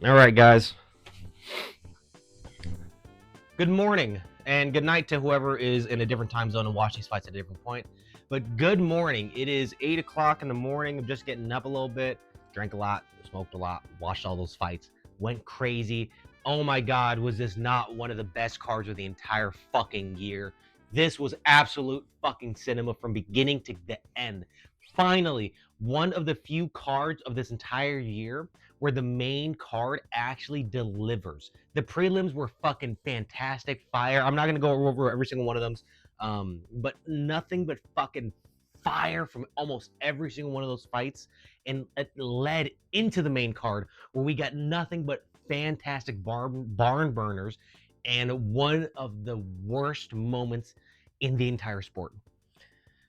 All right, guys. Good morning and good night to whoever is in a different time zone and watch these fights at a different point. But good morning. It is 8 o'clock in the morning. I'm just getting up a little bit. Drank a lot, smoked a lot, watched all those fights, went crazy. Oh my God, was this not one of the best cards of the entire fucking year? This was absolute fucking cinema from beginning to the end. Finally, one of the few cards of this entire year where the main card actually delivers. The prelims were fucking fantastic, fire. I'm not gonna go over every single one of them, but nothing but fucking fire from almost every single one of those fights, and it led into the main card where we got nothing but fantastic barn burners and one of the worst moments in the entire sport.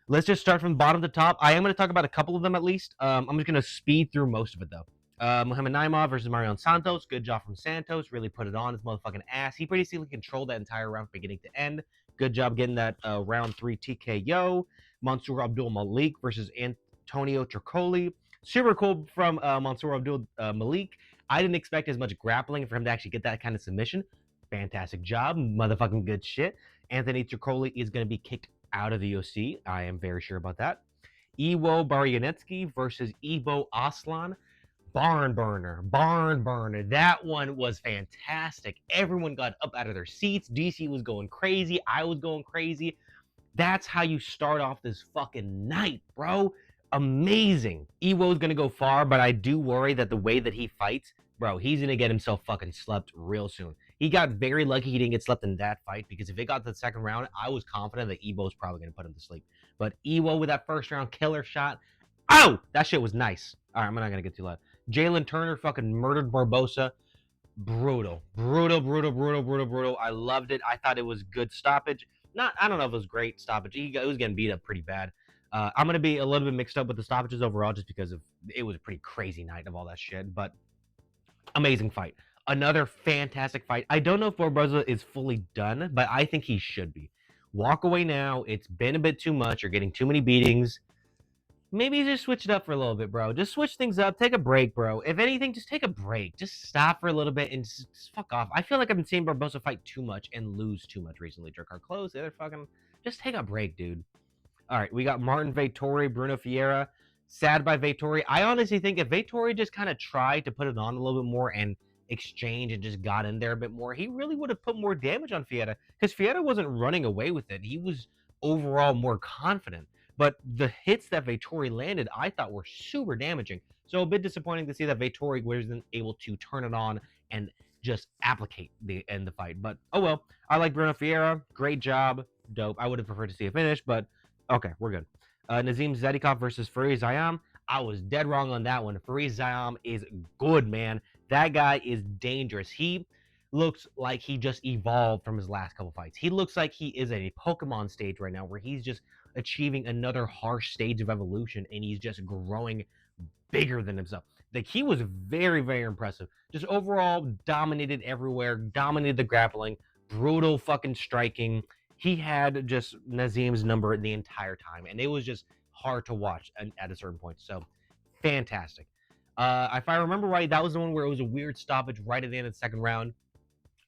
Let's just start from bottom to top. I am going to talk about a couple of them at least. I'm just going to speed through most of it though. Muhammad Naimov versus Marion Santos. Good job from Santos. Really put it on his motherfucking ass. He basically controlled that entire round from beginning to end. Good job getting that round 3 TKO. Mansur Abdul-Malik versus Antonio Tricoli. Super cool from Mansur Abdul-Malik. I didn't expect as much grappling for him to actually get that kind of submission. Fantastic job. Motherfucking good shit. Anthony Tricoli is going to be kicked out of the UFC. I am very sure about that. Iwo Baraniewski versus Ibo Aslan. Barn burner. That one was fantastic. Everyone got up out of their seats. DC was going crazy. I was going crazy. That's how you start off this fucking night, bro. Amazing. Iwo's gonna go far, but I do worry that the way that he fights, bro, he's gonna get himself fucking slept real soon. He got very lucky he didn't get slept in that fight, because if it got to the second round, I was confident that Iwo's probably gonna put him to sleep. But Iwo with that first round killer shot, oh, that shit was nice. All right, I'm not gonna get too loud. Jalen Turner fucking murdered Barboza. Brutal. I loved it. I thought it was good stoppage. Not, I don't know if it was great stoppage. It was getting beat up pretty bad. I'm gonna be a little bit mixed up with the stoppages overall, just because of it was a pretty crazy night of all that shit. But amazing fight. Another fantastic fight. I don't know if Barboza is fully done, but I think he should be. Walk away now. It's been a bit too much. You're getting too many beatings. Maybe just switch it up for a little bit, bro. Just switch things up. Take a break, bro. If anything, just take a break. Just stop for a little bit and just fuck off. I feel like I've been seeing Barboza fight too much and lose too much recently. Jerk our clothes. The other fucking. Just take a break, dude. All right, we got Martin Vettori, Bruno Ferreira. Sad by Vettori. I honestly think if Vettori just kind of tried to put it on a little bit more and exchange and just got in there a bit more, he really would have put more damage on Ferreira, because Ferreira wasn't running away with it. He was overall more confident. But the hits that Vettori landed, I thought were super damaging. So a bit disappointing to see that Vettori wasn't able to turn it on and just applicate the end the fight. But oh well. I like Bruno Ferreira. Great job. Dope. I would have preferred to see a finish, but okay, we're good. Nazim Zedikov versus Farid Zayam. I was dead wrong on that one. Farid Zayam is good, man. That guy is dangerous. He looks like he just evolved from his last couple fights. He looks like he is at a Pokemon stage right now, where he's just achieving another harsh stage of evolution, and he's just growing bigger than himself. Like, he was very, very impressive. Just overall dominated everywhere, dominated the grappling, brutal fucking striking. He had just Nazim's number the entire time, and it was just hard to watch at a certain point. So, fantastic. If I remember right, that was the one where it was a weird stoppage right at the end of the second round.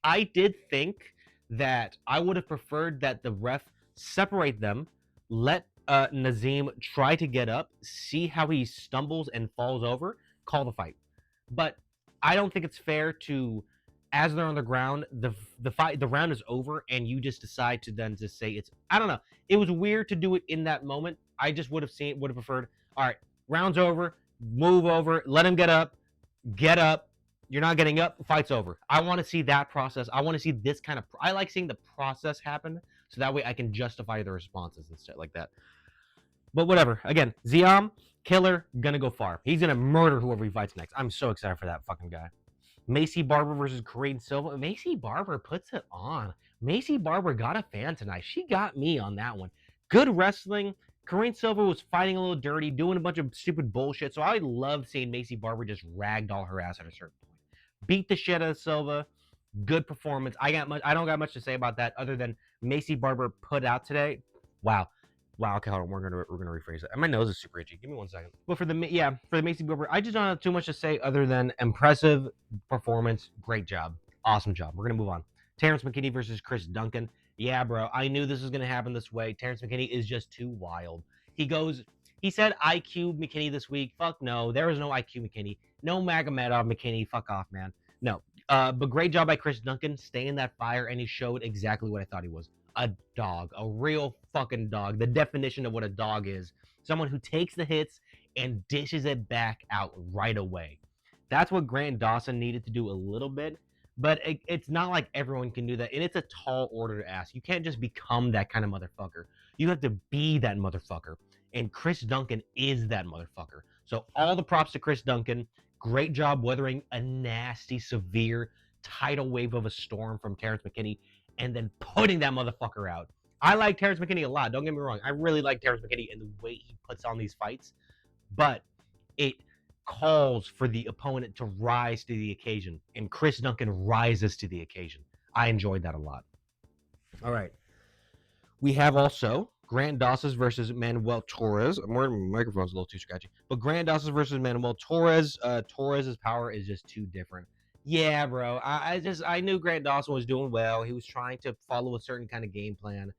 I did think that I would have preferred that the ref separate them, let Nazim try to get up, see how he stumbles and falls over, call the fight. But I don't think it's fair to, as they're on the ground, the round is over, and you just decide to then just say it's, I don't know. It was weird to do it in that moment. I just would have preferred, all right, round's over, move over, let him get up, get up. You're not getting up, fight's over. I want to see that process. I want to see this kind of. I like seeing the process happen, so that way I can justify the responses and stuff like that. But whatever. Again, Ziam, killer, gonna go far. He's gonna murder whoever he fights next. I'm so excited for that fucking guy. Macy Barber versus Corinne Silva. Macy Barber puts it on. Macy Barber got a fan tonight. She got me on that one. Good wrestling. Corinne Silva was fighting a little dirty, doing a bunch of stupid bullshit. So I love seeing Macy Barber just ragdoll her ass at a certain point. Beat the shit out of Silva. Good performance. I don't got much to say about that other than Macy Barber put out today. Wow. Wow. Okay, hold on. We're gonna rephrase it. And my nose is super itchy. Give me 1 second. But for the Macy Boober, I just don't have too much to say other than impressive performance. Great job. Awesome job. We're gonna move on. Terrance McKinney versus Chris Duncan. Yeah, bro. I knew this was gonna happen this way. Terrance McKinney is just too wild. He said IQ McKinney this week. Fuck no. There was no IQ McKinney. No Magomedov McKinney. Fuck off, man. No. But great job by Chris Duncan staying that fire, and he showed exactly what I thought he was. A dog, a real fucking dog. The definition of what a dog is. Someone who takes the hits and dishes it back out right away. That's what Grant Dawson needed to do a little bit, but it's not like everyone can do that. And it's a tall order to ask. You can't just become that kind of motherfucker. You have to be that motherfucker. And Chris Duncan is that motherfucker. So all the props to Chris Duncan. Great job weathering a nasty, severe tidal wave of a storm from Terrance McKinney and then putting that motherfucker out. I like Terrance McKinney a lot. Don't get me wrong. I really like Terrance McKinney and the way he puts on these fights. But it calls for the opponent to rise to the occasion. And Chris Duncan rises to the occasion. I enjoyed that a lot. All right. We have also Grant Dawson versus Manuel Torres. I'm worried my microphone's a little too scratchy. But Grant Dawson versus Manuel Torres. Torres' power is just too different. Yeah, bro. I knew Grant Dawson was doing well. He was trying to follow a certain kind of game plan.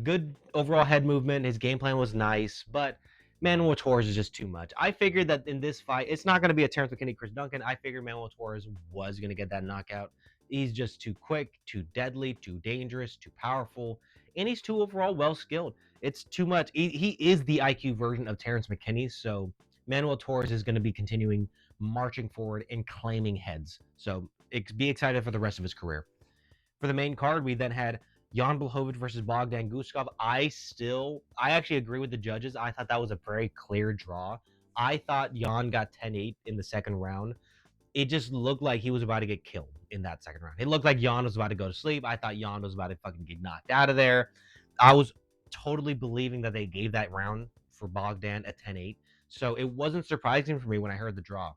Good overall head movement. His game plan was nice, but Manuel Torres is just too much. I figured that in this fight, it's not going to be a Terrance McKinney, Chris Duncan. I figured Manuel Torres was going to get that knockout. He's just too quick, too deadly, too dangerous, too powerful, and he's too overall well skilled. It's too much. He is the IQ version of Terrance McKinney, so Manuel Torres is going to be continuing marching forward and claiming heads. So be excited for the rest of his career. For the main card, we then had Jan Błachowicz versus Bogdan Guskov. I actually agree with the judges. I thought that was a very clear draw. I thought Jan got 10-8 in the second round. It just looked like he was about to get killed in that second round. It looked like Jan was about to go to sleep. I thought Jan was about to fucking get knocked out of there. I was totally believing that they gave that round for Bogdan at 10-8. So it wasn't surprising for me when I heard the draw.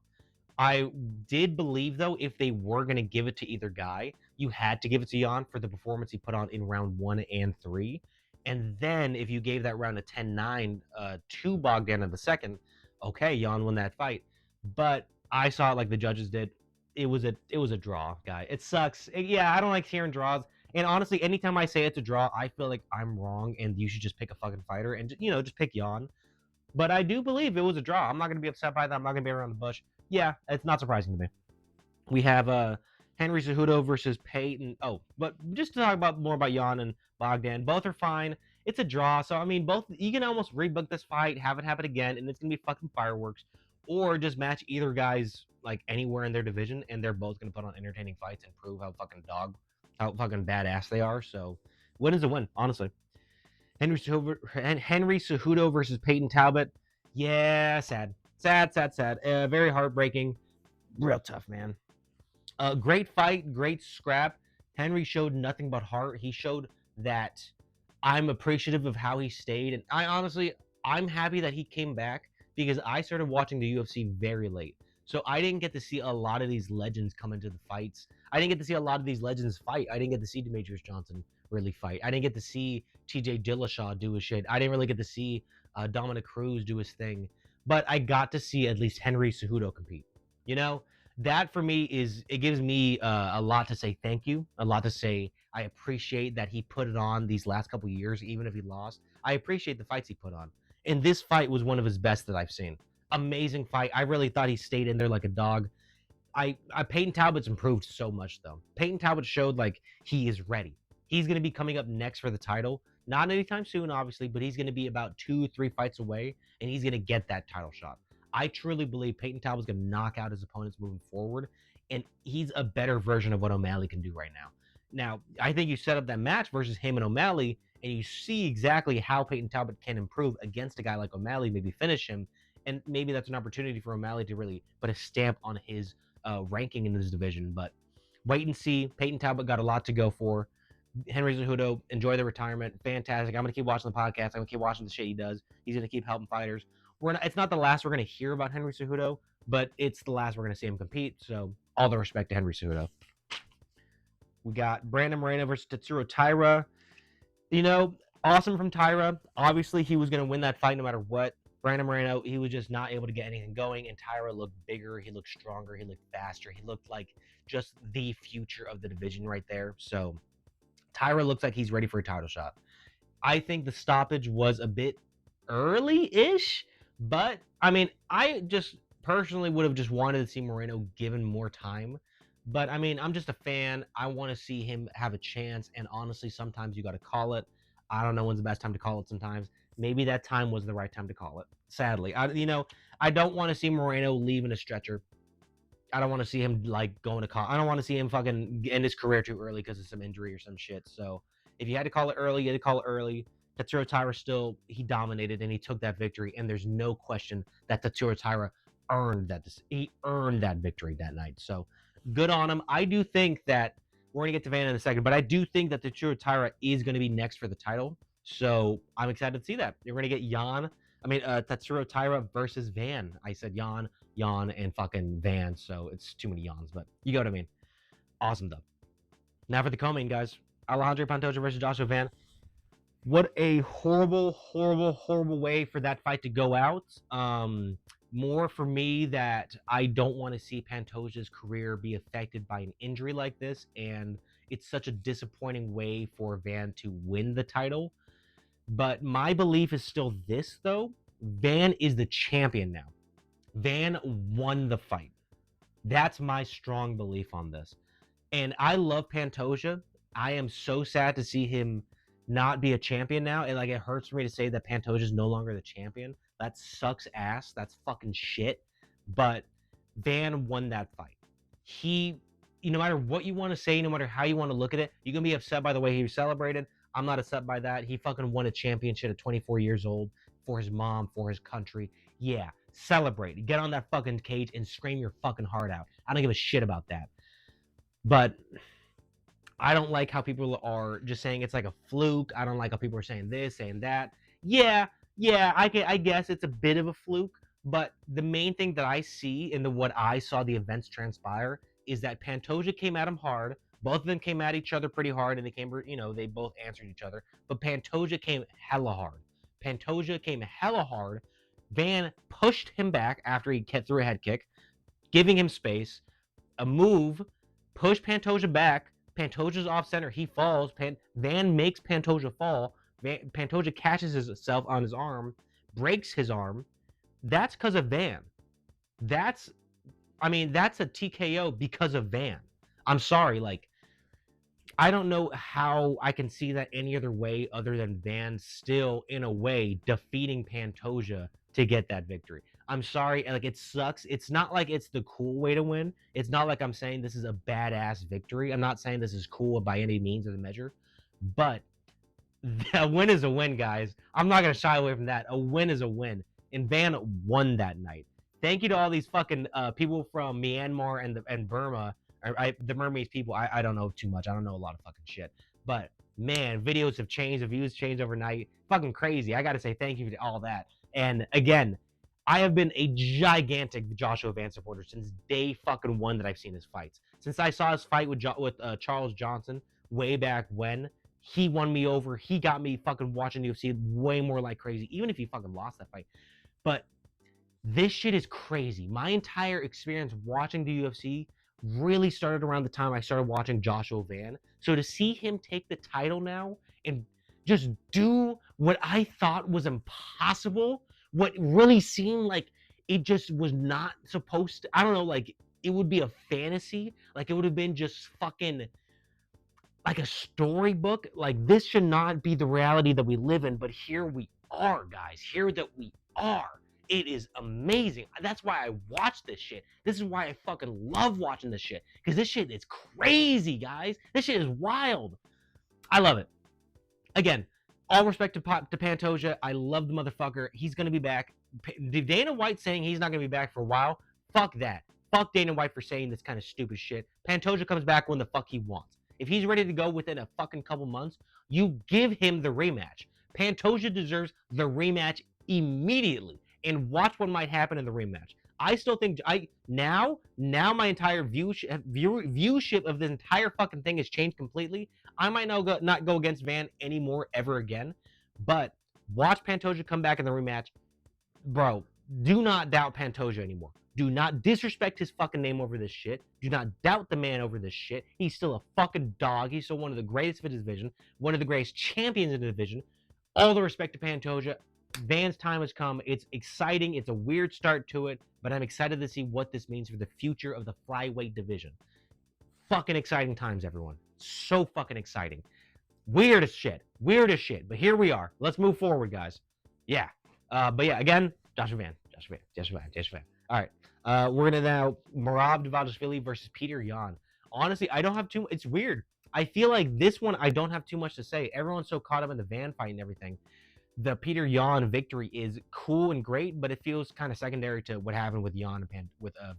I did believe, though, if they were going to give it to either guy, you had to give it to Jan for the performance he put on in round 1 and 3. And then if you gave that round a 10-9 to Bogdan in the second, okay, Jan won that fight. But I saw it like the judges did. It was a draw, guy. It sucks. Yeah, I don't like hearing draws. And honestly, anytime I say it's a draw, I feel like I'm wrong and you should just pick a fucking fighter and, just pick Jan. But I do believe it was a draw. I'm not going to be upset by that. I'm not going to be around the bush. Yeah, it's not surprising to me. We have Henry Cejudo versus Payton. Oh, but just to talk more about Jan and Bogdan, both are fine. It's a draw, so I mean, both you can almost rebook this fight, have it happen again, and it's gonna be fucking fireworks. Or just match either guys like anywhere in their division, and they're both gonna put on entertaining fights and prove how fucking badass they are. So, win is a win, honestly. Henry Cejudo versus Payton Talbott. Yeah, sad. Very heartbreaking. Real tough, man. Great fight, great scrap. Henry showed nothing but heart. He showed that I'm appreciative of how he stayed. And I'm happy that he came back because I started watching the UFC very late. So I didn't get to see a lot of these legends come into the fights. I didn't get to see a lot of these legends fight. I didn't get to see Demetrius Johnson really fight. I didn't get to see TJ Dillashaw do his shit. I didn't really get to see Dominic Cruz do his thing. But I got to see at least Henry Cejudo compete. That for me it gives me a lot to say thank you, a lot to say I appreciate that he put it on these last couple years, even if he lost. I appreciate the fights he put on. And this fight was one of his best that I've seen. Amazing fight. I really thought he stayed in there like a dog. Payton Talbott's improved so much though. Payton Talbott showed like he is ready. He's going to be coming up next for the title. Not anytime soon, obviously, but he's going to be about 2-3 fights away, and he's going to get that title shot. I truly believe Payton Talbott's going to knock out his opponents moving forward, and he's a better version of what O'Malley can do right now. Now, I think you set up that match versus him and O'Malley, and you see exactly how Payton Talbott can improve against a guy like O'Malley, maybe finish him, and maybe that's an opportunity for O'Malley to really put a stamp on his ranking in this division. But wait and see. Payton Talbott got a lot to go for. Henry Cejudo, enjoy the retirement. Fantastic. I'm going to keep watching the podcast. I'm going to keep watching the shit he does. He's going to keep helping fighters. It's not the last we're going to hear about Henry Cejudo, but it's the last we're going to see him compete. So all the respect to Henry Cejudo. We got Brandon Moreno versus Tatsuro Taira. Awesome from Taira. Obviously, he was going to win that fight no matter what. Brandon Moreno, he was just not able to get anything going, and Taira looked bigger, he looked stronger, he looked faster, he looked like just the future of the division right there. So Taira looks like he's ready for a title shot. I think the stoppage was a bit early-ish, but I mean, I just personally would have just wanted to see Moreno given more time. But I mean, I'm just a fan. I want to see him have a chance, and honestly, sometimes you got to call it. I don't know when's the best time to call it. Sometimes maybe that time was the right time to call it. Sadly, I don't want to see Moreno leaving a stretcher. I don't want to see him like going to call. I don't want to see him fucking end his career too early because of some injury or some shit. So if you had to call it early, you had to call it early. Tatsuro Taira still he dominated and he took that victory, and there's no question that Tatsuro Taira earned that. He earned that victory that night. So good on him. I do think that we're gonna get to Van in a second, but I do think that Tatsuro Taira is gonna be next for the title. So I'm excited to see that. You're gonna get Tatsuro Taira versus Van. I said Yawn, and fucking Van, so it's too many yawns, but you get what I mean. Awesome, though. Now for the co-main, guys. Alexandre Pantoja versus Joshua Van. What a horrible, horrible, horrible way for that fight to go out. More for me that I don't want to see Pantoja's career be affected by an injury like this, and it's such a disappointing way for Van to win the title. But my belief is still this, though. Van is the champion now. Van won the fight. That's my strong belief on this. And I love Pantoja. I am so sad to see him not be a champion now. And like it hurts for me to say that Pantoja is no longer the champion. That sucks ass. That's fucking shit. But Van won that fight. No matter what you want to say, no matter how you want to look at it, you can be upset by the way he was celebrated. I'm not upset by that. He fucking won a championship at 24 years old for his mom, for his country. Yeah, celebrate. Get on that fucking cage and scream your fucking heart out. I don't give a shit about that. But I don't like how people are just saying it's like a fluke. I don't like how people are saying this, saying that. Yeah, I guess it's a bit of a fluke. But the main thing that I see in what I saw the events transpire is that Pantoja came at him hard. Both of them came at each other pretty hard, and they both answered each other. But Pantoja came hella hard. Van pushed him back after he threw a head kick, giving him space. A move, pushed Pantoja back. Pantoja's off center. He falls. Van makes Pantoja fall. Pantoja catches himself on his arm, breaks his arm. That's because of Van. That's a TKO because of Van. I'm sorry, I don't know how I can see that any other way other than Van still, in a way, defeating Pantoja to get that victory. I'm sorry, it sucks. It's not like it's the cool way to win. It's not like I'm saying this is a badass victory. I'm not saying this is cool by any means of the measure, but a win is a win, guys. I'm not gonna shy away from that. A win is a win, and Van won that night. Thank you to all these fucking people from Myanmar and Burma, the Burmese people. I don't know too much. I don't know a lot of fucking shit, but man, videos have changed. The views changed overnight. Fucking crazy. I gotta say thank you to all that. And again, I have been a gigantic Joshua Van supporter since day fucking one that I've seen his fights. Since I saw his fight with Charles Johnson way back when, he won me over. He got me fucking watching UFC way more like crazy, even if he fucking lost that fight. But this shit is crazy. My entire experience watching the UFC really started around the time I started watching Joshua Van. So to see him take the title now and just do what I thought was impossible, what really seemed like it just was not supposed to, I don't know, it would be a fantasy. It would have been just fucking like a storybook. This should not be the reality that we live in, but here we are, guys. Here that we are. It is amazing. That's why I watch this shit. This is why I fucking love watching this shit. Because this shit is crazy, guys. This shit is wild. I love it. Again, all respect to Pantoja. I love the motherfucker. He's going to be back. Dana White saying he's not going to be back for a while. Fuck that. Fuck Dana White for saying this kind of stupid shit. Pantoja comes back when the fuck he wants. If he's ready to go within a fucking couple months, you give him the rematch. Pantoja deserves the rematch immediately. And watch what might happen in the rematch. I still think now my entire viewship of this entire fucking thing has changed completely. I might not go against Van anymore ever again. But watch Pantoja come back in the rematch. Bro, do not doubt Pantoja anymore. Do not disrespect his fucking name over this shit. Do not doubt the man over this shit. He's still a fucking dog. He's still one of the greatest of his division, one of the greatest champions in the division. All the respect to Pantoja. Van's time has come. It's exciting. It's a weird start to it, but I'm excited to see what this means for the future of the flyweight division. Fucking exciting times, everyone. So fucking exciting. Weird as shit. Weird as shit. But here we are. Let's move forward, guys. Yeah. But yeah, again, Joshua Van. All right. We're gonna now Merab Dvalishvili versus Petr Yan. Honestly, I don't have too. It's weird. I feel like this one I don't have too much to say. Everyone's so caught up in the Van fight and everything. The Petr Yan victory is cool and great, but it feels kind of secondary to what happened with Yan and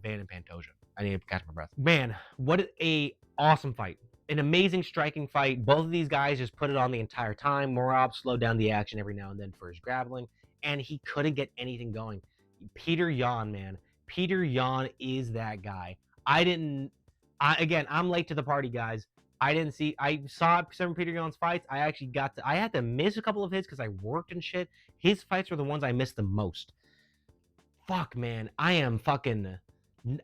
Van and Pantoja. I need to catch my breath. Man, what a awesome fight. An amazing striking fight. Both of these guys just put it on the entire time. Merab slowed down the action every now and then for his grappling, and he couldn't get anything going. Petr Yan, man. Petr Yan is that guy. Again, I'm late to the party, guys. I saw some of Petr Yan's fights. I had to miss a couple of his because I worked and shit. His fights were the ones I missed the most. Fuck, man. I am fucking,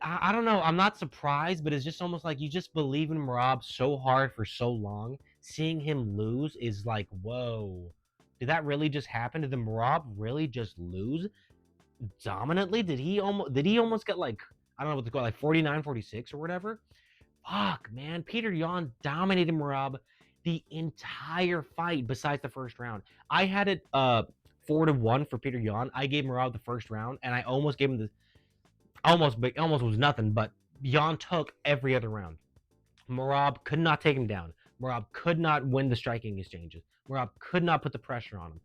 I don't know. I'm not surprised, but it's just almost like you just believe in Merab so hard for so long. Seeing him lose is like, whoa. Did that really just happen? Did the Merab really just lose dominantly? Did he almost get like, I don't know what to call it, like 49, 46 or whatever? Fuck, man. Petr Yan dominated Merab the entire fight besides the first round. I had it 4-1 for Petr Yan. I gave Merab the first round, and I almost gave him the almost was nothing, but Yan took every other round. Merab could not take him down. Merab could not win the striking exchanges. Merab could not put the pressure on him.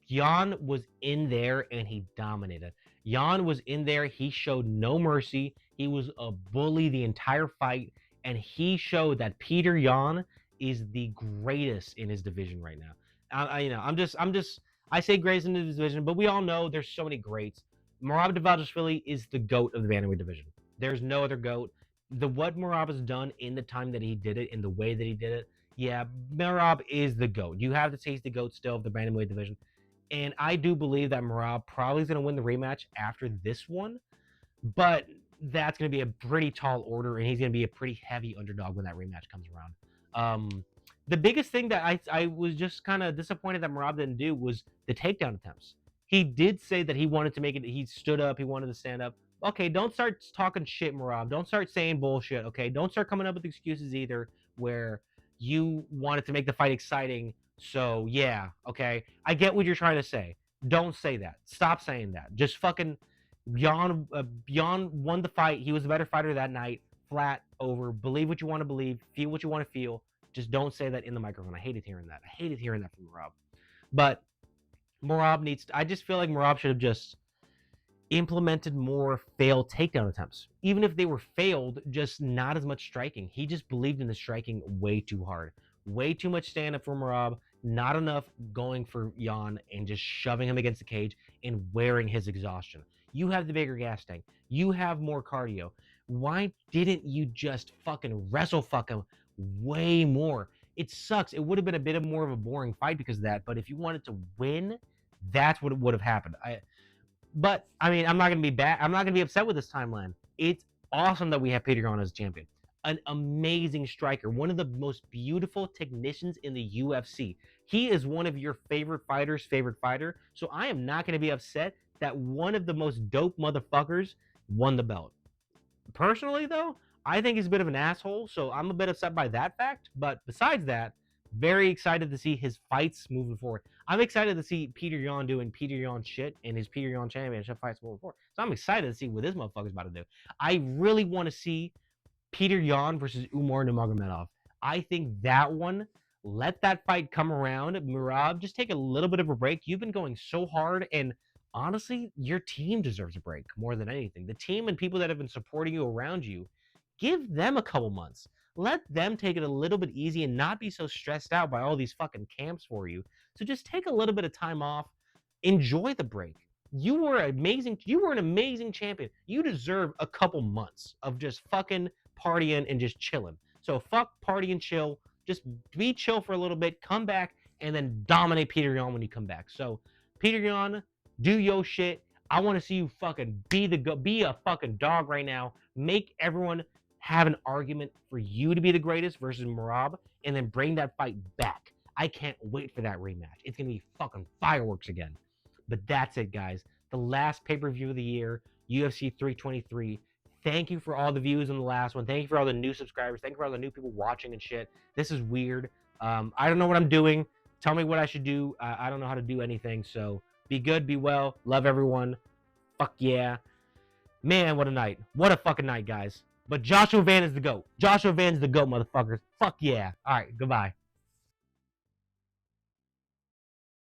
Yan was in there and he dominated. Yan was in there. He showed no mercy. He was a bully the entire fight, and he showed that Petr Yan is the greatest in his division right now. I say greatest in his division, but we all know there's so many greats. Merab Dvalishvili is the GOAT of the bantamweight division. There's no other GOAT. What Merab has done in the time that he did it, in the way that he did it, yeah, Merab is the GOAT. You have to taste the GOAT still of the bantamweight division. And I do believe that Merab probably is going to win the rematch after this one, but that's going to be a pretty tall order, and he's going to be a pretty heavy underdog when that rematch comes around. The biggest thing that I was just kind of disappointed that Merab didn't do was the takedown attempts. He did say that he wanted to make it. He stood up. He wanted to stand up. Okay, don't start talking shit, Merab. Don't start saying bullshit, okay? Don't start coming up with excuses either where you wanted to make the fight exciting. So, yeah, okay? I get what you're trying to say. Don't say that. Stop saying that. Just fucking Yan won the fight. He was the better fighter that night. Flat, over. Believe what you want to believe. Feel what you want to feel. Just don't say that in the microphone. I hated hearing that. I hated hearing that from Merab. But Merab I just feel like Merab should have just implemented more failed takedown attempts. Even if they were failed, just not as much striking. He just believed in the striking way too hard. Way too much stand-up for Merab, not enough going for Yan and just shoving him against the cage and wearing his exhaustion. You have the bigger gas tank. You have more cardio. Why didn't you just fucking wrestle fuck him way more? It sucks. It would have been a bit of more of a boring fight because of that, but if you wanted to win, that's what would have happened. But I mean, I'm not gonna be bad. I'm not gonna be upset with this timeline. It's awesome that we have Petr Yan as champion. An amazing striker, one of the most beautiful technicians in the UFC. He is one of your favorite fighters' favorite fighter. So I am not gonna be upset that one of the most dope motherfuckers won the belt. Personally, though, I think he's a bit of an asshole, so I'm a bit upset by that fact. But besides that, very excited to see his fights moving forward. I'm excited to see Petr Yan doing Petr Yan shit in his Petr Yan championship fights moving forward. So I'm excited to see what this motherfucker's about to do. I really want to see Petr Yan versus Umar Nurmagomedov. I think that one, let that fight come around. Merab, just take a little bit of a break. You've been going so hard, and honestly, your team deserves a break more than anything. The team and people that have been supporting you around you, give them a couple months. Let them take it a little bit easy and not be so stressed out by all these fucking camps for you. So just take a little bit of time off. Enjoy the break. You were amazing. You were an amazing champion. You deserve a couple months of just fucking partying and just chilling. So fuck party and chill. Just be chill for a little bit. Come back and then dominate Petr Yan when you come back. So, Petr Yan, do your shit. I want to see you fucking be a fucking dog right now. Make everyone have an argument for you to be the greatest versus Merab, and then bring that fight back. I can't wait for that rematch. It's gonna be fucking fireworks again. But that's it, guys. The last pay-per-view of the year, UFC 323. Thank you for all the views on the last one. Thank you for all the new subscribers. Thank you for all the new people watching and shit. This is weird. I don't know what I'm doing. Tell me what I should do. I don't know how to do anything. So be good, be well. Love everyone. Fuck yeah. Man, what a night. What a fucking night, guys. But Joshua Van is the GOAT. Joshua Van's the GOAT, motherfuckers. Fuck yeah. All right, goodbye.